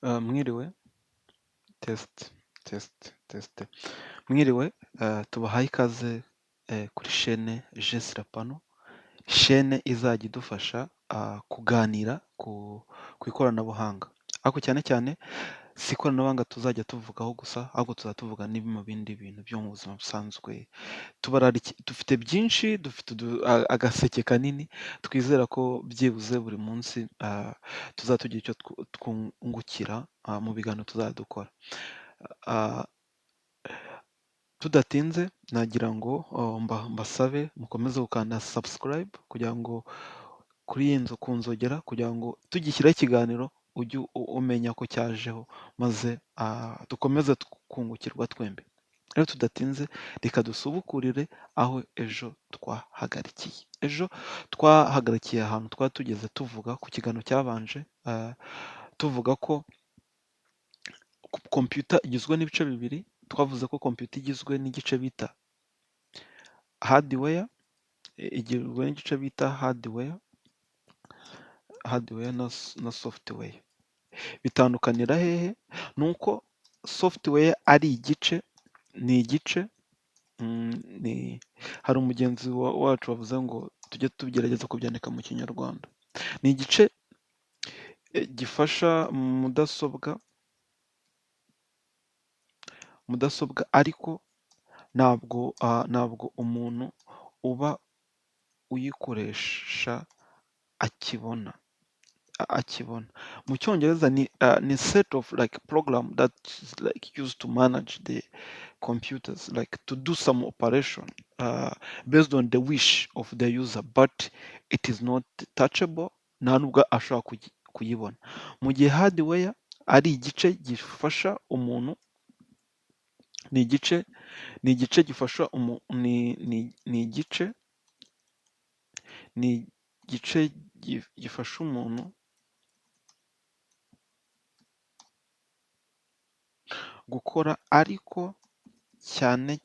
Mwiriwe, test. Mwiriwe, tubahaye ikaze kuri shene Jesirapano, shene izajya idufasha kuganira ku ikoranabuhanga. Ariko cyane cyane si ikoranabuhanga tuzajya tuvugaho gusa, ahubwo tuzajya tuvuga no mu bindi bintu byo mu buzima busanzwe. Dufite byinshi, dufite agaseke kanini, twizera ko byibuze buri munsi tuzajya tugira icyo twungukira mu biganiro tuzajya dukora. Tudatinze nagira ngo mbasabe mukomeze gukanda subscribe kugira ngo kuri iyi nzu ku nzogera kugira ngo tugishyiraho ikiganiro ujye umenya ko cyajeho maze dukomeze kungukirwa twembi. Rero tudatinze reka dusubukurire aho ejo twahagarikiye. Ejo twahagarikiye ahantu twari tugeze tuvuga ku kiganiro cyabanje tuvuga ko kompiyuta igizwe n'ibice bibiri. Twavuze ko kompiyuta igizwe n'igice bita hardware, igizwe n'igice bita hardware na software. Bitandukanira hehe? Ni uko software ari igice, ni igice, hari umugenzi wacu wavuze ngo tujye tugerageza kubyandika mu kinyarwanda. Ni igice gifasha mudasobwa ariko ntabwo umuntu uba uyikoresha akibona. Mu cyongereza ni set of like program that is like used to manage the computers, like to do some operation based on the wish of the user, but it is not touchable, nta nubwo ashobora kuyibona. Mu gihe hardware ari igice gifasha umuntu, ni igice gifasha gifasha umuntu gukora, ariko cyane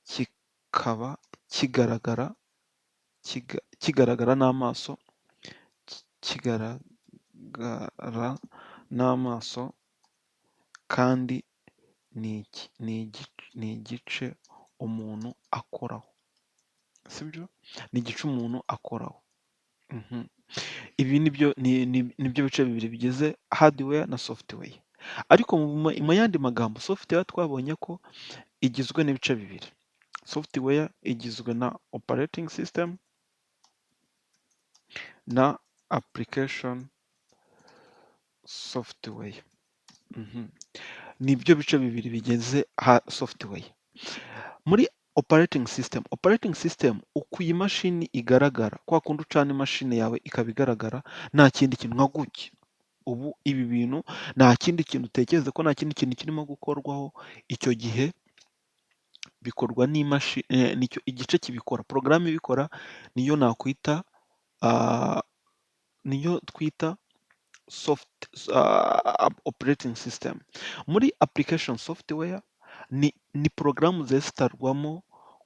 kikaba kigaragara n'amaso, kandi ni igice umuntu akoraho, sibyo? Ni igice umuntu akoraho. Ibi nibyo bice bibiri bigize hardware na software. Ariko mu yandi magambo, software twabonye ko igizwe n'ibice bibiri. Software igizwe na operating system na application software. Nibyo bice bibiri bigize software. Muri operating system uko iyi mashini igaragara, kwa kundi ucana imashini yawe ikaba igaragara nta kindi kintu nka gutya. Ubu ibi bintu nta kindi kintu utekereza ko nta kindi kintu kirimo gukorwaho, icyo gihe bikorwa n'imashini, nicyo igice kibikora. Porogaramu ibikora niyo twita operating system. Muri application software ni porogaramu zesitarwamo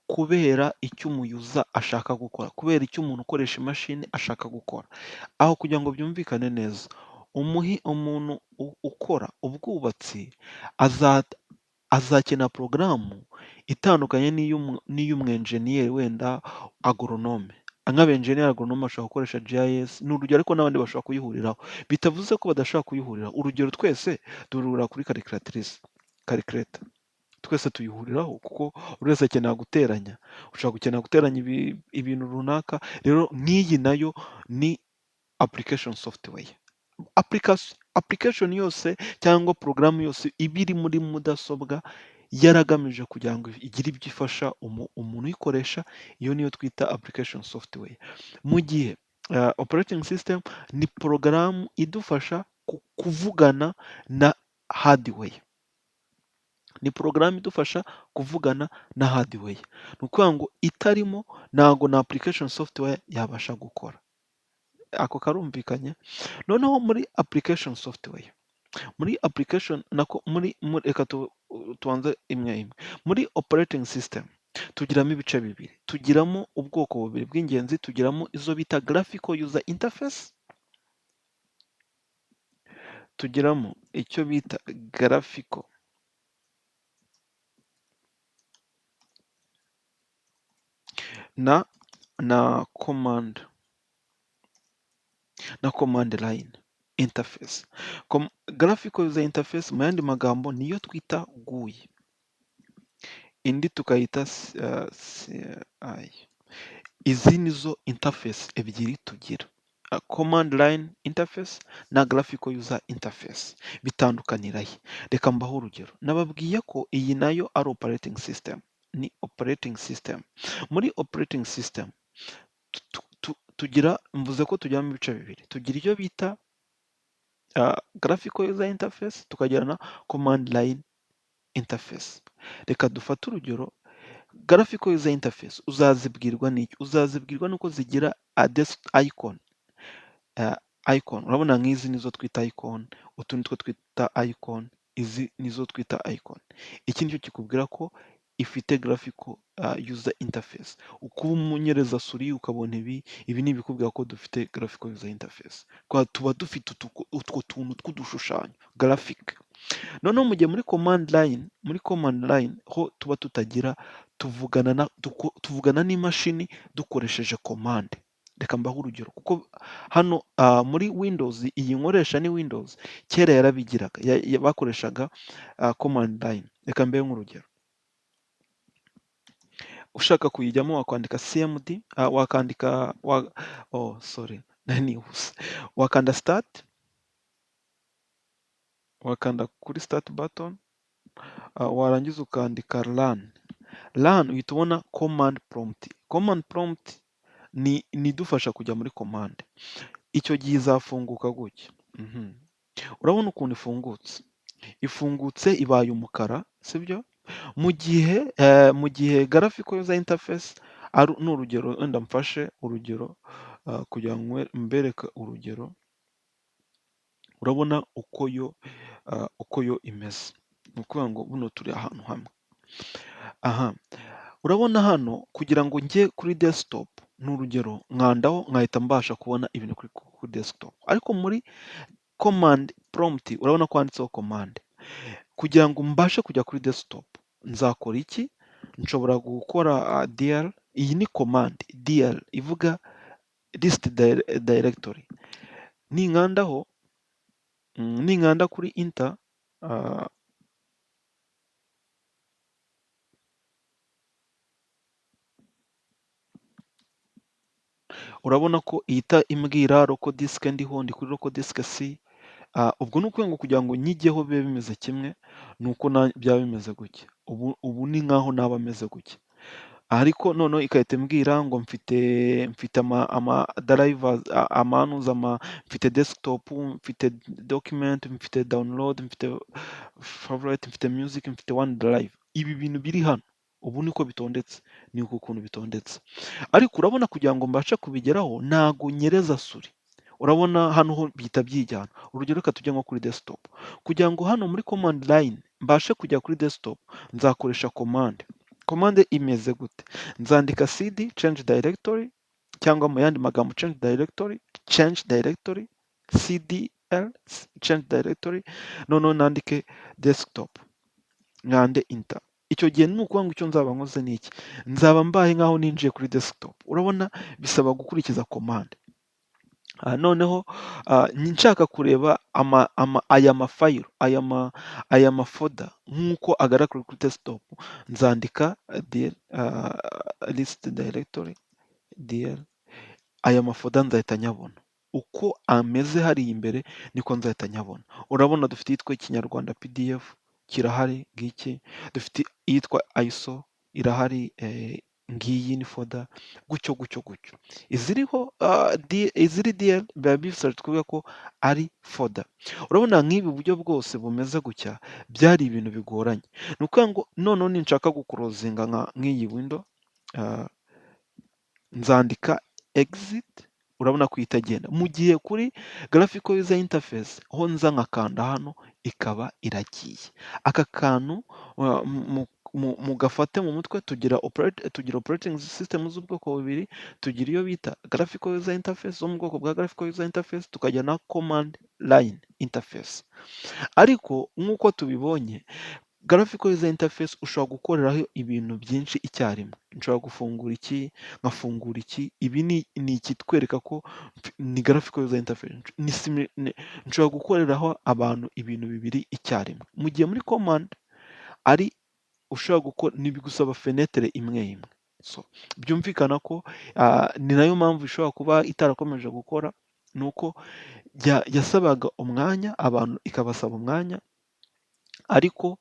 kubera icyo umuyuza ashaka gukora, kubera icyo umuntu ukoresha imashini ashaka gukora. Aho kugira ngo byumvikane neza, umuntu ukora ubwubatsi azakenera porogaramu itandukanye n'iy'umwenjeniyeri wenda agoronome. Nk'abenjeniyeri agoronome bashobora gukoresha GIS, ni urugero, ariko n'abandi bashobora kuyihuriraho. Bitavuze ko badashobora kuyihuriraho. Urugero, twese duhurira kuri calculator. Twese tuyihuriraho kuko buri wese akenera guteranya. Ushobora gukenera guteranya ibintu runaka. Rero nk'iyi nayo ni application software. Application yose cyangwa porogaramu yose iba iri muri mudasobwa yaragamije kugira ngo igire ibyo ifasha umuntu uyikoresha, iyo niyo twita application software. Mu gihe operating system ni porogaramu idufasha kuvugana na hardware. Ni porogaramu idufasha kuvugana na hardware. Ni ukuvuga ngo itarimo ntabwo na application software yabasha gukora. Ako karumvikanye? Noneho muri application software, reka tubanze imwe. Muri operating system tugiramo ibice bibiri. Tugiramo ubwoko bubiri bw'ingenzi. Tugiramo izo bita graphical user interface tugiramo icyo bita Graphical na na command line interface. Graphical user interface mu yandi magambo niyo twita GUI, indi tukayita CI. Izi nizo interface ebyiri tugira, command line interface na graphical user interface. Bitandukanira he? Reka mbaho urugero. Nababwiye ko iyi nayo ari operating system, ni operating system. Muri operating system tugira, mvuze ko tugiramo ibice bibiri, tugira icyo bita graphical user interface, tukagira na command line interface. Reka dufate urugero. Graphical user interface uzazibwirwa n'iki? Uzazibwirwa nuko zigira icon. Icon urabona nk'izi nizo twita icon, utu nitwo twita icon, izi nizo twita icon. Iki nicyo kikubwira ko ifite graphical user interface. Ukuba umunyereza suri ukabona ibi ni ibikubwira ko dufite graphical user interface. Tuba dufite utwo tuntu tw'udushushanyo graphic. Noneho mu gihe muri command line ho tuba tutagira, tuvugana n'imashini dukoresheje command. Reka mbaho urugero, kuko hano muri Windows, iyi nkoresha ni Windows, kera yarabigiraga, bakoreshaga command line. Reka mbeho nk'urugero, ushaka kuyijyamo wakwandika cmd, wakandika wakanda start, wakanda kuri start button, warangiza ukandika run uhita ubona command prompt. Command prompt ni idufasha kujya muri command. Icyo gihe izafunguka gutya. Urabona ukuntu ifungutse ibaye umukara, sibyo? Mu gihe graphical user interface ni urugero, wenda mfashe urugero kugira ngo mbereke urugero. Urabona uko yo imeze. Ni ukuvuga ngo buno turi ahantu hamwe. Urabona hano kugira ngo njye kuri desktop, ni urugero nkandaho nkahita mbasha kubona ibintu kuri desktop, ariko muri command prompt urabona ko handitseho command. Kugira ngo mbashe kujya kuri desktop nzakora iki? Nshobora gukora dir. Iyi ni command dir ivuga list directory. Ninkanda kuri enter, urabona ko ihita imbwira local disk ndiho, ndi kuri local disk C. Ubwo ni ukuvuga ngo kugira ngo nyijyeho bibe bimeze kimwe, ni uko byaba bimeze gutya. Ubu ni nkaho naba ameze gutya, ariko noneho igahita imbwira ngo mfite ama drivers, mfite desktop, mfite document, mfite download, mfite favorite, mfite music, mfite OneDrive. Ibi bintu biri hano ubu niko bitondetse, ni uku kuntu bitondetse. Ariko urabona kugira ngo mbashe kubigeraho ntago nyereza suri. Urabona hano ho bihita byijyana. Urugero reka tujye nko kuri desktop. Kugira ngo hano muri command line mbashe kujya kuri desktop nzakoresha command. Command imeze gute? Nzandika cd change directory, cyangwa mu yandi magambo change directory, cdl change directory, noneho nandike desktop, nkande enter. Icyo gihe ni ukuvuga ngo icyo nzaba nkoze ni iki? Nzaba mbaye nkaho ninjiye kuri desktop. Urabona bisaba gukurikiza command. Noneho nshaka kureba aya mafayilo, aya mafoda nk'uko agaragara kuri desktop, nzandika list directory dir. Aya mafoda nzahita nyabona uko ameze hariya imbere, niko nzahita nyabona. Urabona dufite iyitwa Ikinyarwanda PDF kirahari ngiki, dufite iyitwa ISO irahari, ngiyi ni foda, gutyo. Iziriho iziri DL biba bisaba kuvuga ko ari foda. Urabona nk'ibi buryo bwose bumeze gutya byari ibintu bigoranye. Ni ukuvuga ngo noneho ninshaka gukurozinga nk'iyi window, nzandika exit. Urabona ko itagenda. Mu gihe kuri graphical user interface ho nza nkakanda hano ikaba iragiye. Aka kantu mugafate mu mutwe, tugira operating system z'ubwoko bubiri. Tugira iyo bita graphical user interface zo mu bwoko bwa graphical user interface, tukajya na command line. interface. Ariko nk'uko tubibonye graphical user interface ushobora gukoreraho ibintu byinshi icyarimwe. Nshobora gufungura iki, nkafungura iki, ibi ni ikitwereka ko ni graphical user interface. Nshobora gukoreraho abantu ibintu bibiri icyarimwe. Mu gihe muri command ari ushobora gukora ntibigusaba fenetere imwe imwe. So, byumvikana ko ni nayo mpamvu ishobora kuba itarakomeje gukora, ni uko yasabaga umwanya, abantu ikabasaba umwanya, ariko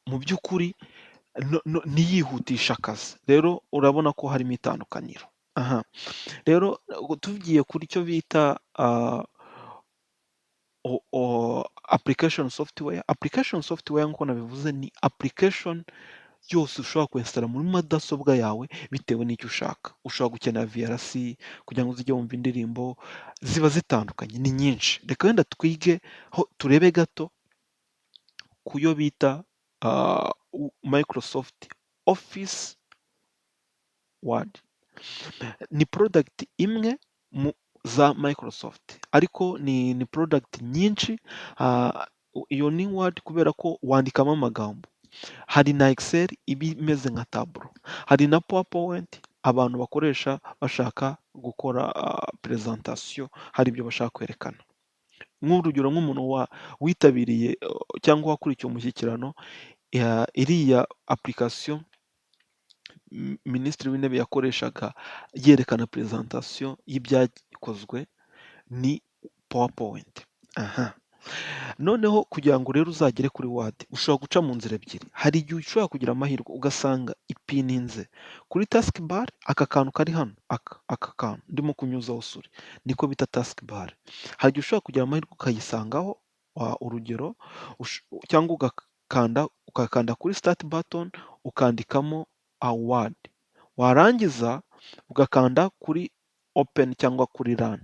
mu by'ukuri ntiyihutisha akazi. Rero urabona ko harimo itandukaniro. Aha. Rero tugiye kuri cyo bita application software. Application software nk'uko nabivuze ni application yose ushobora kwesitara muri mudasobwa yawe bitewe n'icyo ushaka. Ushobora gukenera VLC kugira ngo uzijye wumva indirimbo, ziba zitandukanye, ni nyinshi. Reka wenda twigeho turebe gato ku yo bita Microsoft Office Word. Ni product imwe za Microsoft, ariko ni product nyinshi. Iyo ni Word kubera ko wandikamo amagambo. Hari na Excel iba imeze nka tableau, hari na PowerPoint abantu bakoresha bashaka gukora presentation, hari ibyo bashaka kwerekana. Nk'urugero nk'umuntu witabiriye cyangwa wakurikiye umushyikirano, iriya application Minisitiri w'Intebe yakoreshaga yerekana presentation y'ibyakozwe ni PowerPoint. Aha. Noneho kugira ngo rero uzagere kuri Word ushobora guca mu nzira ebyiri. Hari igihe ushobora kugira amahirwe ugasanga ipininze kuri taskbar, aka kantu kari hano, aka kantu ndimo kunyuzaho suri, niko bita taskbar. Hari igihe ushobora kugira amahirwe ukayisangaho, urugero cyangwa ugakanda kuri start button ukandikamo Word, warangiza ugakanda kuri open cyangwa kuri run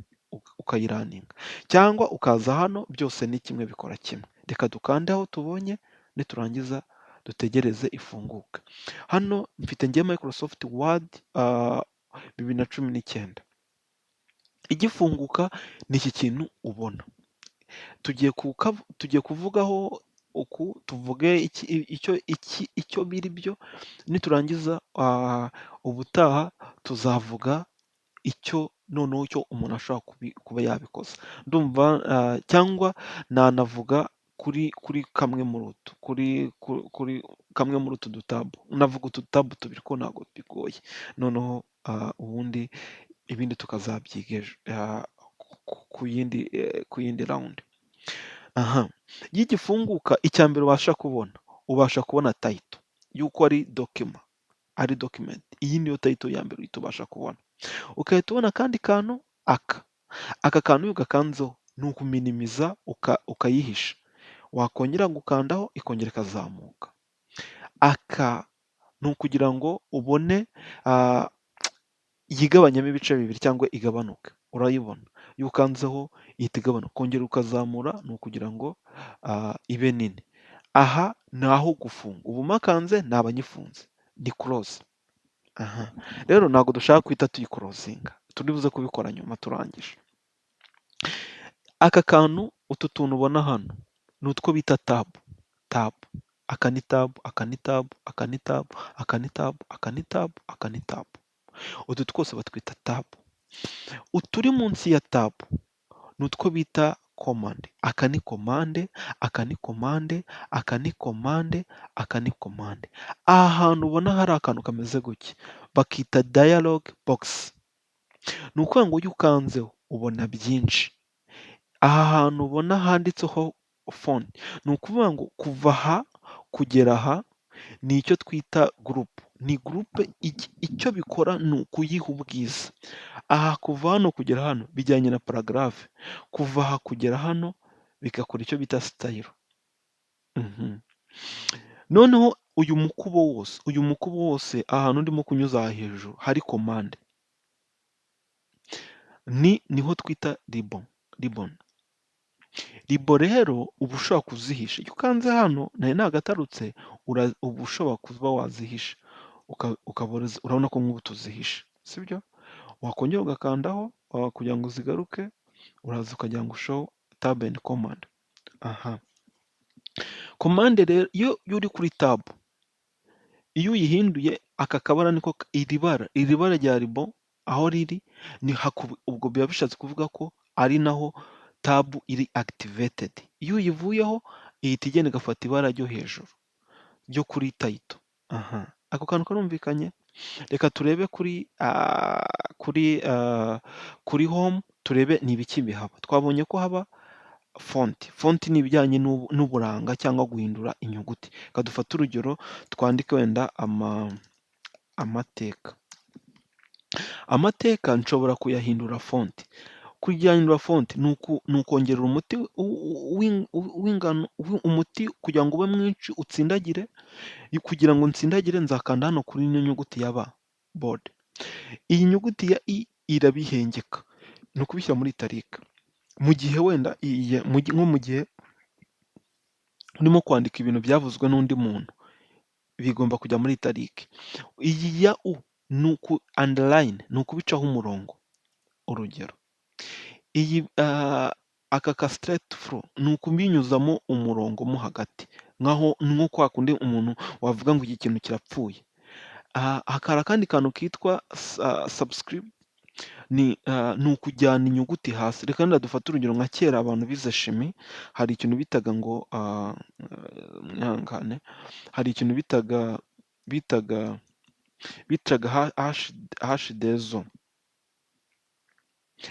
ukayiraninga, cyangwa ukaza hano, byose ni kimwe, bikora kimwe. Reka dukande aho tubonye, niturangiza dutegereze ifunguke. Hano mfite ngiye Microsoft Word 2019. Igifunguka ni iki kintu ubona. Tugiye kuvugaho uku, tuvuge icyo biri byo, niturangiza ubutaha tuzavuga icyo noneho cyo umuntu ashobora kuba yabikoza. Ndumva cyangwa nanavuga kuri kamwe muri utu, kuri kamwe muri utu dutabu. Navuga utu dutabu tubiri ko ntabwo bigoye. Noneho ubundi ibindi tukazabyiga ku yindi round. Aha. Iyo igifunguka, icya mbere ubasha kubona title yuko ari document. Iyi niyo title ya mbere uhita ubasha kubona. Ugahita ubona akandi kantu, aka kantu iyo ugakanzeho ni ukuminimiza ukayihisha. Wakongera gukandaho ikongera ikazamuka. Aka ni ukugira ngo ubone yigabanyamo ibice bibiri cyangwa igabanuke. Urayibona, iyo ukanzeho ihita igabanuka, ukongera ukazamura, ni ukugira ngo ibe nini. Aha ni aho gufunga. Ubu makanze naba nyifunze, ni close. Aha. Rero ntabwo dushaka guhita tuyikorozinga, turibuze kubikora nyuma turangije. Aka kantu, utu tuntu ubona hano ni utwo bita tab. Aka ni tab, aka ni tab, aka ni tab, aka ni tab, aka ni tab, aka ni tab. Utu twose batwita tab. Uturi munsi ya tab ni utwo bita command. Aka ni command, aka ni command, aka ni command, aka ni command. Aha hantu ubona hari akantu kameze gutya bakita dialog box. Ni ukuvuga ngo iyo ukanzeho ubona byinshi. Aha hantu ubona handitseho phone, ni ukuvuga ngo kuva aha kugera aha ni icyo twita group. Ni group, icyo bikora ni ukuyiha ubwiza. Aha kuva hano kugera hano bijyanye na paragraphe, kuva aha kugera hano bigakora icyo bita style. Noneho uyu mukubo wose ahantu ndimo kunyuza aha hejuru hari command, niho twita ribbon. Ribbon rero uba ushobora kuzihisha. Iyo ukanze hano nari nagatarutse, uba ushobora kuba wazihisha, urabona ko nk'ubu tuzihisha, sibyo? Wakongera ugakandaho kugira ngo zigaruke, uraza ukagira ngo show tab and command. Aha. Command rero iyo uri kuri tab, iyo uyihinduye aka kabara niko iri bara rya ribo aho riri ubwo biba bishatse kuvuga ko ari naho tab iri activated. Iyo uyivuyeho ihita igenda igafata ibara ryo hejuru ryo kuri title. Aha. Ako kantu karumvikanye? Reka turebe kuri home turebe ni ibiki bihaba. Twabonye ko haba font. Font ni ibijyanye n'uburanga cyangwa guhindura inyuguti. Reka dufate urugero twandike wenda amateka. Amateka nshobora kuyahindura font. Kuyahindura font ni ukongerera umuti w'ingano, umuti kugira ngo ube mwinshi utsindagire. Kugira ngo ntsindagire nzakanda hano kuri ino nyuguti ya B, bold. Iyi nyuguti ya I irabihengeka. Ni ukubishyira muri itarika. Mu gihe wenda nko mu gihe urimo kwandika ibintu byavuzwe n'undi muntu, bigomba kujya muri itarike. Iyi ya U ni uku underline, ni ukubicaho umurongo. Urugero. Aka ka straight through ni ukubinyuzamo umurongo mo hagati. Nko kwa kundi umuntu wavuga ngo iki kintu kirapfuye. Hakaba akandi kantu kitwa subscript, ni ukujyana inyuguti hasi. Reka wenda dufate urugero nka kera abantu bize shimi, hari ikintu bitaga ngo mwihangane, hari ikintu bitaga hashidezo.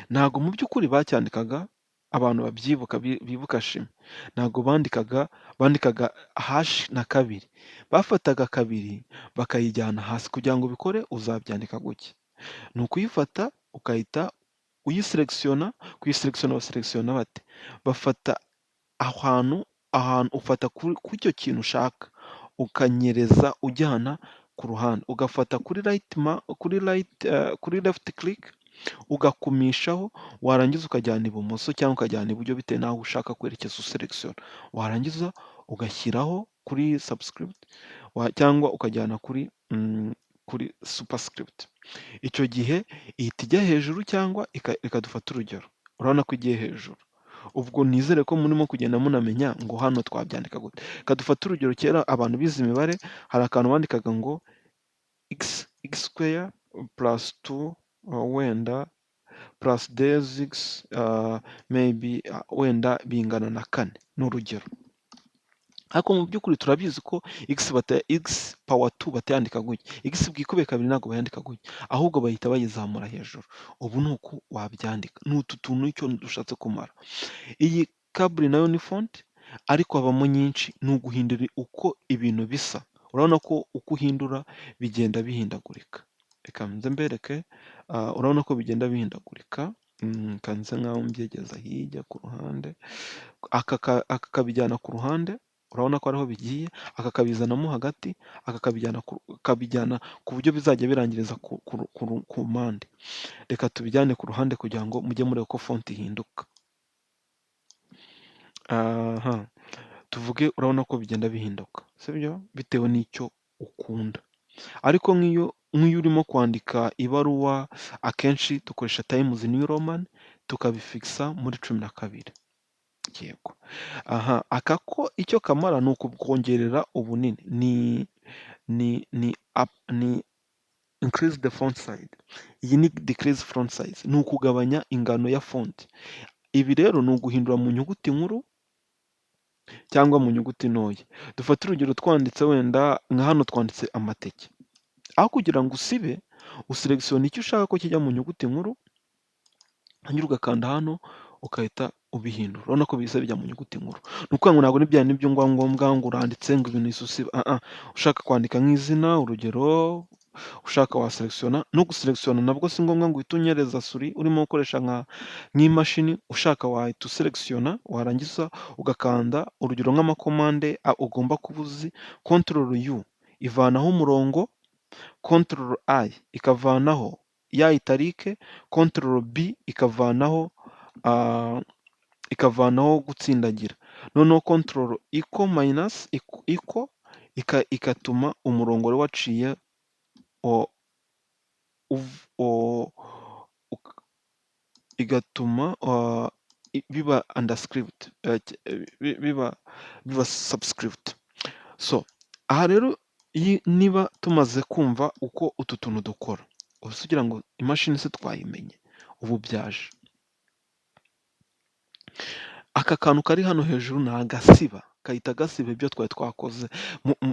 Ntabwo mu by'ukuri bacyandikaga, abantu babyibuka bibuka shimi, ntabwo bandikaga hashi na kabiri. Bafataga kabiri bakayijyana hasi. Kugira ngo ubikore uzabyandika gutya. Ni ukuyifata ukahita uyiselekisiyona. Kuyiselekisiyona baselekisiyona bate? Bafata ahantu ufata kuri icyo kintu ushaka, ukanyereza ujyana ku ruhande. Ugafata kuri left click ugakumishaho, warangiza ukajyana ibumoso cyangwa ukajyana iburyo bitewe n'aho ushaka kwerekeza uselekisiyona. Warangiza ugashyiraho kuri subscript cyangwa ukajyana kuri superscript. Icyo gihe ihita ijya hejuru cyangwa ikadufata urugero. Urabona ko igiye hejuru. Ubwo nizere ko murimo kugenda munamenya ngo hano twabyandika gute. Kadufata urugero, kera abantu bize imibare hari akantu bandikaga ngo x square plus 2 wenda plus d6 maybe wenda bingana na 4. Ni urugero. Ariko mu by'ukuri turabizi ko x power 2 batayandika gutya. X bwikube kabiri ntabwo bayandika gutya, ahubwo bahita bayizamura hejuru. Ubu ni uku wabyandika. Ni utu tuntu icyo dushatse kumara. Iyi kaburi nayo ni font, ariko habamo nyinshi. Ni uguhindura uko ibintu bisa. Urabona ko uko uhindura bigenda bihindagurika. Reka nze mbereke. Urabona ko bigenda bihindagurika. Kanze nkaho mbyegeza hirya ku ruhande. Aka kabijyana ku ruhande. Urabona ko ariho bigiye. Aka kabizanamo hagati. Aka kabijyana ku buryo bizajya birangiriza ku mpande. Reka tubijyane ku ruhande kugira ngo mujye mureba ko font ihinduka. Tuvuge urabona ko bigenda bihinduka, sibyo? Bitewe n'icyo ukunda. Ariko nk'iyo urimo kwandika ibaruwa, akenshi dukoresha Times New Roman, tukabifikisa muri 12. Yego. Aka ko icyo kamara ni ukukongerera ubunini. Ni increase the font size. Iyi ni decrease font size. Ni ukugabanya ingano ya font. Ibi rero ni uguhindura mu nyuguti nkuru cyangwa mu nyuguti ntoya. Dufate urugero twanditse wenda nka hano twanditse amateke. Aho kugira ngo usibe, uselekisiyona icyo ushaka ko kijya mu nyuguti nkuru, hanyuma ugakanda hano ukahita ubihindura. Urabona ko bihise bijya mu nyuguti nkuru. Ni ukuvuga ngo ntabwo n'ibya nibyo ngombwa ngo uranditse ngo ibintu usiba. Ushaka kwandika nk'izina, urugero, ushaka waselekisiyona. No guselekisiyona nabwo si ngombwa ngo uhite unyereza suri urimo gukoresha nk'imashini. Ushaka wahita uselekisiyona, warangiza ugakanda urugero nk'amakomande ugomba kuba uzi. Control U ivanaho umurongo, Control I ikavanaho ya itarike, Control B ikavanaho gutsindagira. Noneho Control equal minus equal igatuma umurongo wari waciye igatuma biba underscript, biba subscript. So aha rero niba tumaze kumva uko utu tuntu dukora, ubu se ugira ngo imashini se twayimenye, ubu byaje. Aka kantu kari hano hejuru ni agasiba, kahita gasiba ibyo twari twakoze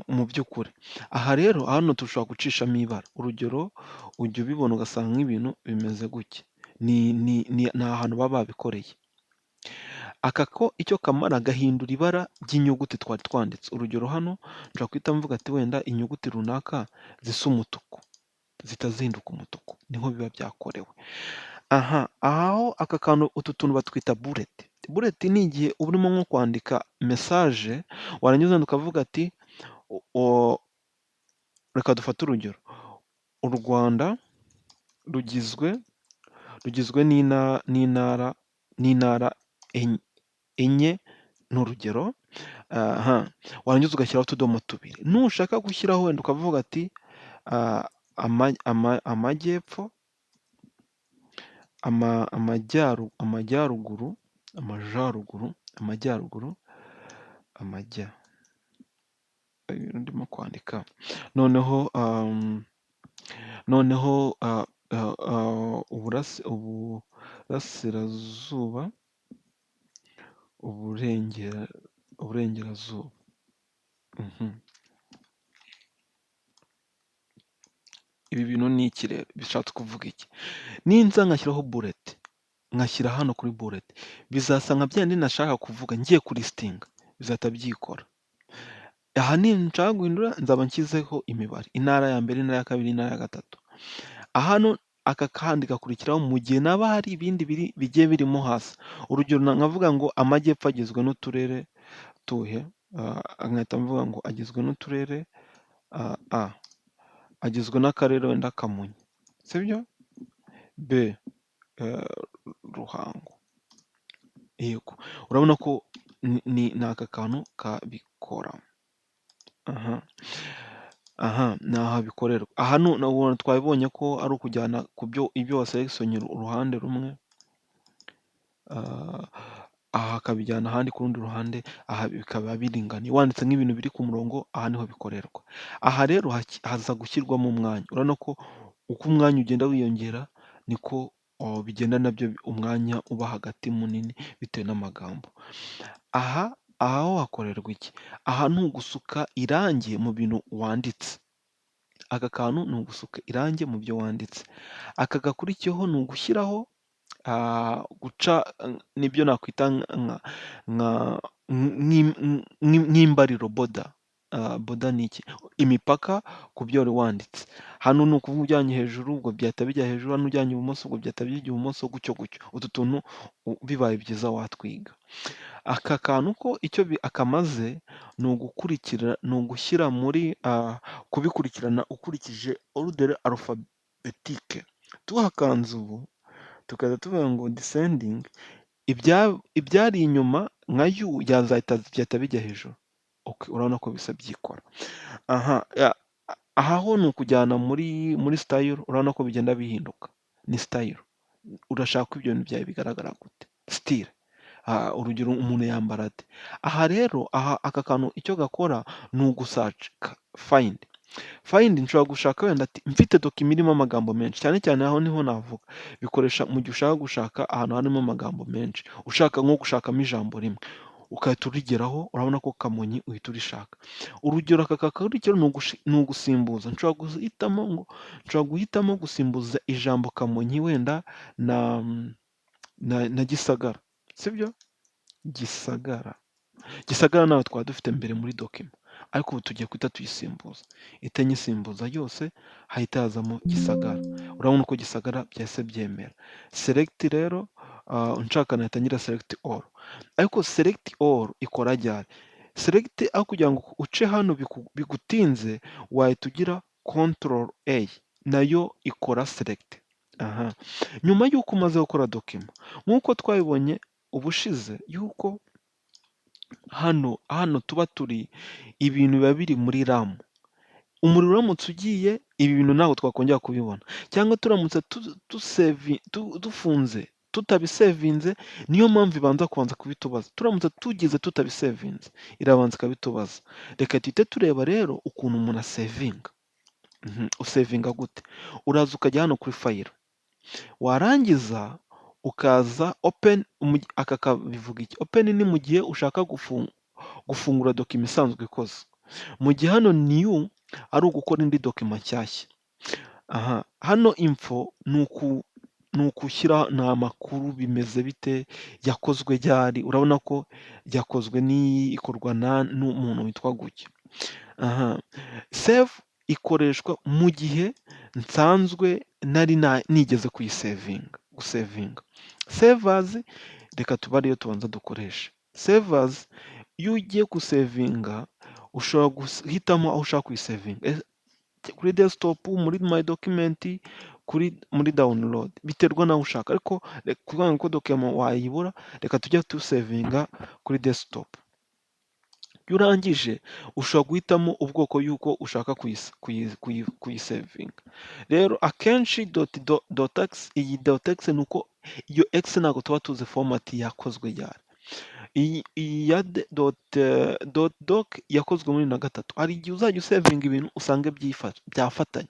mu by'ukuri. Aha rero hano dushobora gucishamo ibara, urugero ujya ubibona ugasanga nk'ibintu bimeze gutya, ni ahantu baba babikoreye. Aka ko icyo kamara gahindura ibara ry'inyuguti twari twanditse, urugero hano nshobora guhita mvuga ati wenda inyuguti runaka zisa umutuku, zihita zihinduka umutuku, niho biba byakorewe. Aho aka kantu utu tuntu batwita bullet. Bullet ni igihe uba urimo nko kwandika message warangiza ukavuga ati reka dufate urugero, u Rwanda rugizwe n'intara enye ni urugero, warangiza ugashyiraho utudomo tubiri. Nushaka gushyiraho wenda ukavuga ati amajyepfo, amajyaruguru, ndimo kwandika, noneho uburasirazuba, uburengerazuba. Ibi bintu ni iki rero? Bishatse kuvuga iki? Ninza nkashyiraho bullet, nkashyira hano kuri bullet, bizasa nka bya bindi nashakaga kuvuga ngiye kulistinga, bizahita byikora. Aha ninshaka guhindura nzaba nshyizeho imibare, intara ya mbere, intara ya kabiri, intara ya gatatu. Hano aka kandi gakurikiraho mu gihe naba hari ibindi bigiye birimo hasi. Urugero nkavuga ngo amajyepfo agizwe n'uturere tuhe, nkahita mvuga ngo agizwe n'uturere agizwe n'akarere wenda Kamonyi, sibyo? B, Ruhango. Yego, urabona ko ni aka kantu kabikora. Ni aha bikorerwa. Aha twabibonye ko ari ukujyana ku ibyo waselectionnye uruhande rumwe, aha akabijyana ahandi ku rundi ruhande, aha bikaba biringaniye. Wanditse nk'ibintu biri ku murongo, aha niho bikorerwa. Aha rero haza gushyirwamo umwanya. Urabona ko uko umwanya ugenda wiyongera niko bigenda nabyo umwanya uba hagati munini bitewe n'amagambo. Aha ho hakorerwa iki? Aha ni ugusuka irangi mu bintu wanditse. Aka kantu ni ugusuka irangi mu byo wanditse. Aka gakurikiyeho ni ugushyiraho guca nibyo nakwita nk'imbariro, boda. Boda ni iki? Imipaka ku byo wari wanditse. Hano ni ukuvuga ujyanye hejuru ubwo byahita bijya hejuru, hano ujyanye ibumoso ubwo byahita bijya ibumoso, gutyo gutyo. Utu tuntu bibaye byiza watwiga. Aka kantu ko icyo akamaze ni ugushyira muri kubikurikirana ukurikije ordre alphabetique. Tuhakanze ubu tukajya tuvuga ngo descending, ibyari inyuma nka U byahita bijya hejuru. Urabona ko bisa byikora. Aha ho ni ukujyana muri style, urabona ko bigenda bihinduka. Ni style. Urashaka ko ibyo bintu byawe bigaragara gute? Style. Urugero umuntu yambara ate? Aha rero aka kantu icyo gakora ni ugusearch, find. Nshobora gushaka wenda ati mfite document irimo amagambo menshi, cyane cyane aho niho navuga. Bikoresha mu gihe ushaka gushaka ahantu harimo amagambo menshi, ushaka nko gushakamo ijambo rimwe, ugahita urigeraho, urabona ko Kamonyi uhita urishaka. Urugero aka kakurikiraho ni ugusimbuza. Nshobora guhitamo gusimbuza ijambo Kamonyi wenda na Gisagara, sibyo? Gisagara nawe twaba dufite mbere muri document, ariko ubu tugiye guhita tuyisimbuza. Ihita nyisimbuza yose, hahita hazamo Gisagara. Urabona uko Gisagara byahise byemera. Select rero, nshaka nahita ngira select all. Ariko select all ikora ryari? Select aho kugira ngo uce hano bigutinze, wahita ugira control A, nayo ikora select. Nyuma y'uko umaze gukora document, nk'uko twabibonye ubushize yuko hano tuba turi, ibintu biba biri muri RAM. Umuriro uramutse ugiye, ibi bintu ntabwo twakongera kubibona. Cyangwa turamutse dufunze tutabisevinze, niyo mpamvu ibanza kubanza kubitubaza. Turamutse tugize tutabisevinze, irabanza ikabitubaza. Reka duhite tureba rero ukuntu umuntu asevinga. Usevinga gute? Uraza ukajya hano kuri fayilo, warangiza ukaza open. Aka bivuga iki? Open ni mu gihe ushaka gufungura dokima isanzwe ikoze, mu gihe hano new ari ugukora indi dokima nshyashya. Hano info ni ukushyira ni amakuru bimeze bite, yakozwe ryari. Urabona ko yakozwe ikorwa n'umuntu witwa gutya. Save ikoreshwa mu gihe nsanzwe nari nigeze gusevinga. Savers, reka tuba ariyo tubanza dukoresha. Savers, iyo ugiye gusevinga ushobora guhitamo aho ushaka kuyisevinga, kuri desktop, muri my document, muri download, biterwa naho ushaka. Ariko kuvuga ko document wayibura, reka tujye tusevinga kuri desktop. Iyo urangije ushobora guhitamo ubwoko y'uko ushaka kuyisevinga. Rero akenshi .x, iyi .x ni uko iyo x ntabwo tuba tuzi format yakozwe ryari. Iyi ya .doc yakozwe muri 2003. Hari igihe uzajya usevinga ibintu usange byafatanye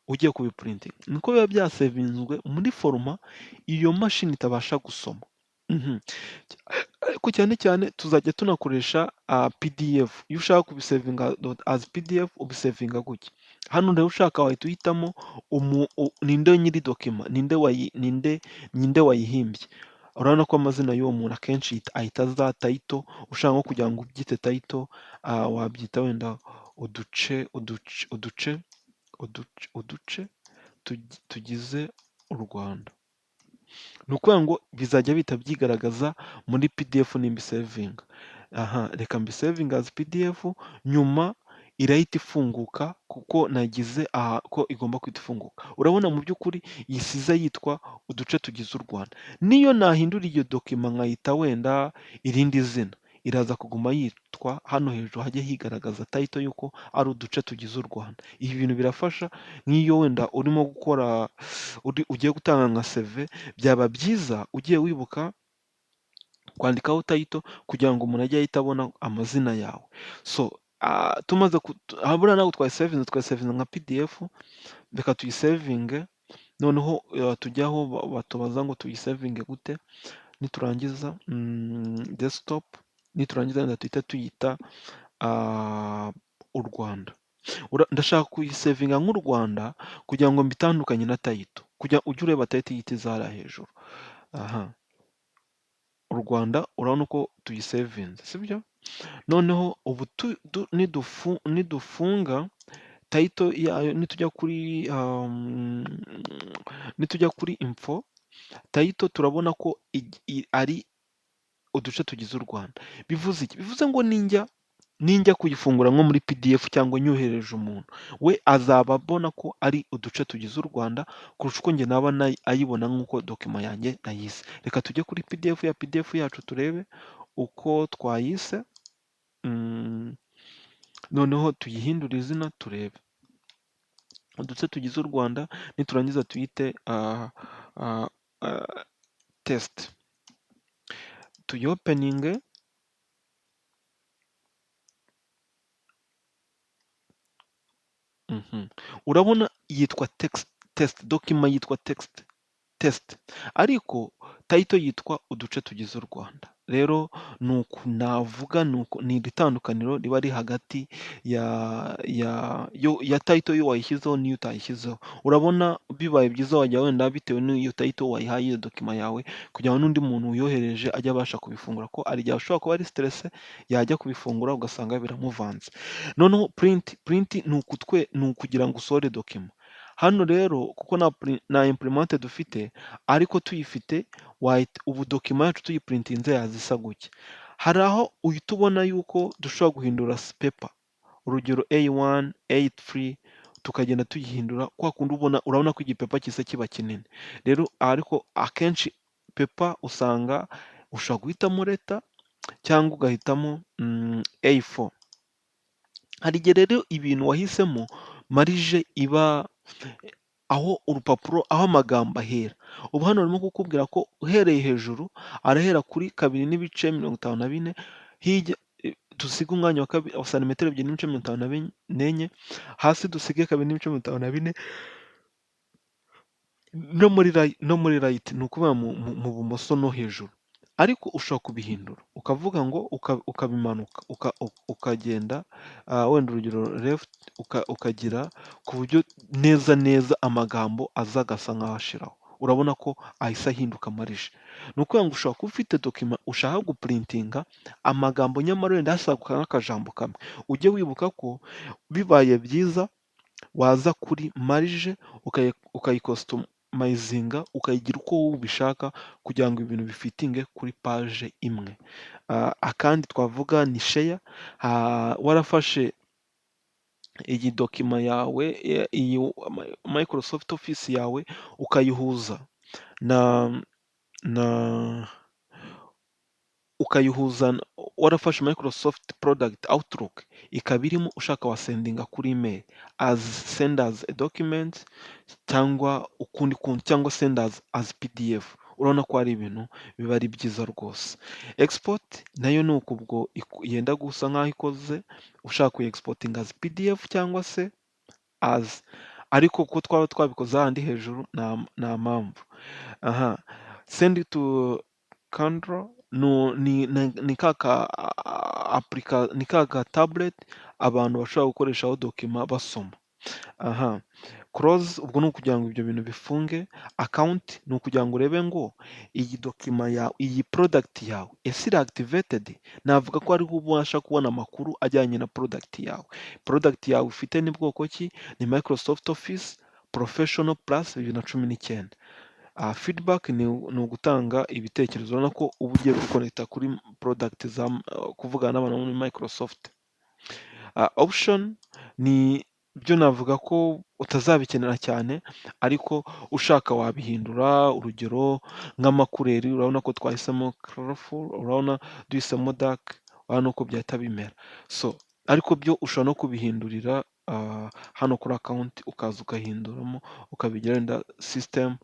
ugiye kubiprinting, niko biba byasevinzwe muri foruma iyo mashini itabasha gusoma. Ariko cyane cyane tuzajya tunakoresha PDF. Iyo ushaka kubisevinga as PDF ubisevinga gutya. Hano rero ushaka wahita uhitamo ninde nyiri dokima, ninde wayihimbye. Urabona ko amazina y'uwo muntu akenshi ahita aza title. Ushaka nko kugira ngo ubyite title, wabyita wenda uduce tugize u Rwanda. Ni ukuvuga ngo bizajya bihita byigaragaza muri PDF nimba isevinga. Reka mbisevinga as PDF, nyuma irahita ifunguka kuko nagize ko igomba guhita ifunguka. Urabona mu by'ukuri yisize yitwa uduce tugize u Rwanda. Niyo nahindura iyo dokima nkayita wenda irindi zina, iraza kuguma yitwa hano hejuru hajye higaragaza title yuko ari uduce tugize u Rwanda. Ibi bintu birafasha nk'iyo wenda urimo gukora ugiye gutanga nka CV, byaba byiza ugiye wibuka kwandikaho title kugira ngo umuntu ajye ahita abona amazina yawe. Tumaze buriya ntabwo twayisevinga nka PDF. Reka tuyisevinge, noneho tujyaho batubaza ngo tuyisevinge gute. Niturangiza desktop, niturangiza wenda tuhita tuyita u Rwanda. Ndashaka kuyisevinga nk'u Rwanda kugira ngo mbitandukanye na title, kugira ujye ureba title ihita iza hariya hejuru. U Rwanda, urabona uko tuyisevinze, sibyo? Noneho ubu nidufunga title yayo, nitujya kuri info, title turabona ko ari uduce tugize u Rwanda. Bivuze iki? Bivuze ngo ninjya kuyifungura nko muri PDF cyangwa nyohereje umuntu, we azaba abona ko ari uduce tugize u Rwanda kurusha uko njye naba ayibona nk'uko dokima yanjye nayise. Reka tujye kuri PDF yacu turebe uko twayise, noneho tuyihindure izina turebe uduce tugize u Rwanda. Niturangiza tuyite test, tuyopeninge. Urabona yitwa test, dokima yitwa test, ariko title yitwa uduce tugize u Rwanda. Rero navuga ni iri tandukaniro riba riri hagati ya title yo wayishyizeho n'iyo utayishyizeho. Urabona bibaye byiza wajya wenda bitewe n'iyo title wayihaye iyo dokima yawe, kugira ngo n'undi muntu uyohereje ajye abasha kubifungura, ko hari igihe ashobora kuba ari stress yajya kubifungura ugasanga biramuvanze. Noneho print ni ukugira ngo usohore dokima. Hano rero kuko nta imprimante dufite, ariko tuyifite ubu dokima yacu tuyiprintinze yazisa gutya. Hari aho uhita ubona yuko dushobora guhindura paper, urugero A1, A3, tukagenda tuyihindura kwa kundi urabona ko igipepa kisa kiba kinini. Rero ariko akenshi paper usanga ushobora guhitamo leta cyangwa ugahitamo A4. Hari igihe rero ibintu wahisemo marije iba aho urupapuro, aho amagambo ahera. Ubu hano barimo kukubwira ko uhereye hejuru arahera kuri 2 n'ibice 54, hirya dusige umwanya wa santimetero 2 n'ibice 54, hasi dusige 2 n'ibice 54, no muri right ni ukuvuga mu bumoso no hejuru. Ariko ushobora kubihindura ukavuga ngo ukabimanuka ukagenda wenda urugero left ukagira ku buryo neza neza amagambo aza agasa nk'aho ashiraho. Urabona ko ahise ahinduka marije. Ni ukuvuga ngo ushobora kuba ufite dokima ushaka gupurintinga amagambo nyamara wenda hasaguka nk'akajambo kamwe. Ujye wibuka ko bibaye byiza waza kuri marije ukayikositomayizinga ukayigira uko wowe ubishaka kugira ngo ibintu bifitinge kuri paje imwe. Akandi twavuga ni sheya, warafashe iyi dokima yawe, iyi Microsoft Office yawe ukayihuza na na warafashe Microsoft Product Outlook ikaba irimo ushaka wasendinga kuri email as send as a document cyangwa ukundi kuntu cyangwa send as PDF. Urabona ko ari ibintu biba ari byiza rwose. Export nayo ni uku ubwo yenda gusa nk'aho ikoze ushaka kuyi exporting as PDF cyangwa se as, ariko ko twaba twabikoze ahandi hejuru nta mpamvu. Send to Control ni ka tablet abantu bashobora gukoreshaho dokima basoma. Close ubwo ni ukugira ngo ibyo bintu bifunge. Account ni ukugira ngo urebe ngo iyi dokima yawe, iyi product yawe ese iri activated. Navuga ko ariho ubasha kubona amakuru ajyanye na product yawe. Product yawe ufite ni bwoko ki? Ni Microsoft Office Professional Plus 2019. Feedback ni ugutanga ibitekerezo. Urabona ko uba ugiye gukonekita kuri product kuvugana n'abantu muri Microsoft. Option ni byo navuga ko utazabikenera cyane, ariko ushaka wabihindura. Urugero nk'amakureri, urabona ko twahisemo colorful, urabona duhisemo dark, urabona ko byahita bimera. Ariko byo ushobora no kubihindurira hano kuri account ukaza ukahinduramo ukabigira wenda system.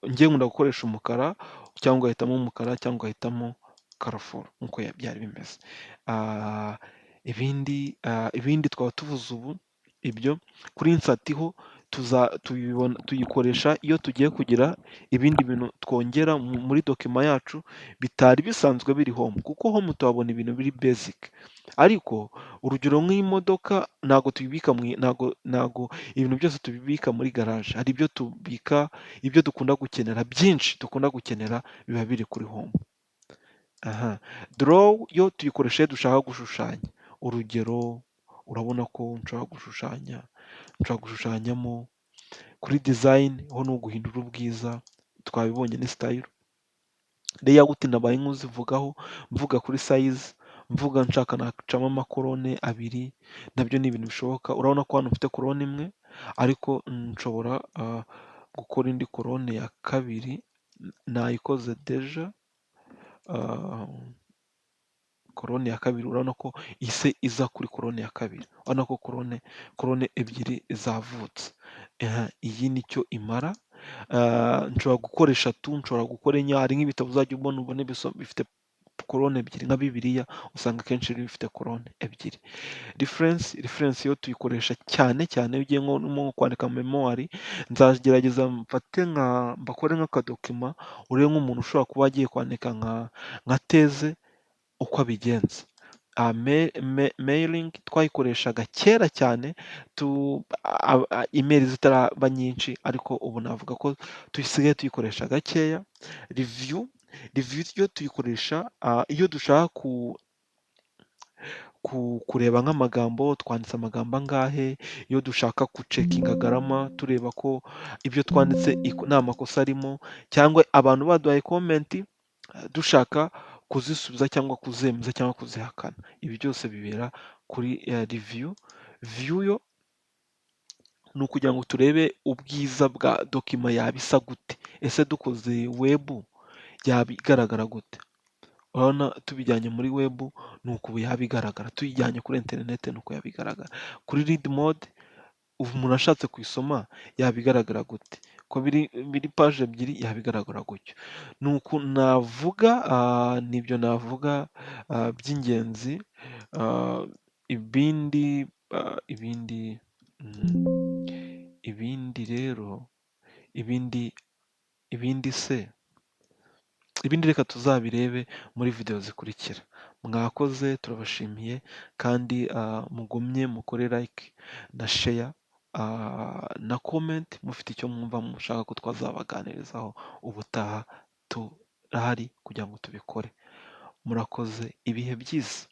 Njye nkunda gukoresha umukara cyangwa ugahitamo umukara cyangwa ugahitamo colorful nk'uko byari bimeze. Ibindi twaba tuvuze ubu ibyo. Kuri insert ho tuyikoresha iyo tugiye kugira ibindi bintu twongera muri dokima yacu bitari bisanzwe biri home, kuko home tuhabona ibintu biri basic. Ariko urugero nk'imodoka ntago ibintu byose tubibika muri garage. Hari ibyo tubika, ibyo dukunda gukenera, byinshi dukunda gukenera biba biri kuri home. Draw yo tuyikoresha iyo dushaka gushushanya. Urugero urabona ko nshobora gushushanyamo. Kuri design ho ni uguhindura ubwiza, twabibonye ni style. Layout nabaye nk'uzivugaho, mvuga kuri size, mvuga nshaka nacamo amakorone abiri, nabyo ni ibintu bishoboka. Urabona ko hano mfite korone imwe, ariko nshobora gukora indi korone ya kabiri. Nayikoze deja. Korone ya kabiri urabona ko ihise iza kuri korone ya kabiri. Urabona ko korone ebyiri zavutse. Iyi nicyo imara. Nshobora gukora eshatu, nshobora gukora enye. Hari nk'ibitabo uzajya ubona bifite korone ebyiri nka Bibiliya, usanga akenshi bifite korone ebyiri. Reference yo tuyikoresha cyane cyane iyo ugiye nko kwandika memoire. Nzagerageza mbakore nk'akadokima urebe nk'umuntu ushobora kuba agiye kwandika nka teze uko abigenza. Mailing twayikoreshaga kera cyane, email zitaraba nyinshi, ariko ubu navuga ko dusigaye tuyikoresha gakeya. Review yo tuyikoresha iyo dushaka kureba nk'amagambo, twanditse amagambo angahe. Iyo dushaka gucekinga garama tureba ko ibyo twanditse nta makosa arimo, cyangwa abantu baduhaye comment dushaka kuzisubiza cyangwa kuzemeza cyangwa kuzihakana. Ibi byose bibera kuri review. View yo ni ukugira ngo turebe ubwiza bwa dokima yaba isa gute. Ese dukoze web yaba igaragara gute? Urabona tubijyanye muri web ni uku yaba igaragara, tuyijyanye kuri internet ni uko yaba igaragara. Kuri read mode umuntu ashatse kuyisoma yaba igaragara gute? Ko biri paje ebyiri yaba igaragara gutyo. Ni uku navuga, nibyo navuga by'ingenzi, ah, ibindi ibindi ibindi rero ibindi ibindi se ibindi reka tuzabirebe muri video zikurikira. Mwakoze, turabashimiye kandi mugumye mukore like na share na comment mufite icyo mwumva mushaka ko twazabaganirizaho ubutaha. Turahari kugira ngo tubikore. Murakoze, ibihe byiza.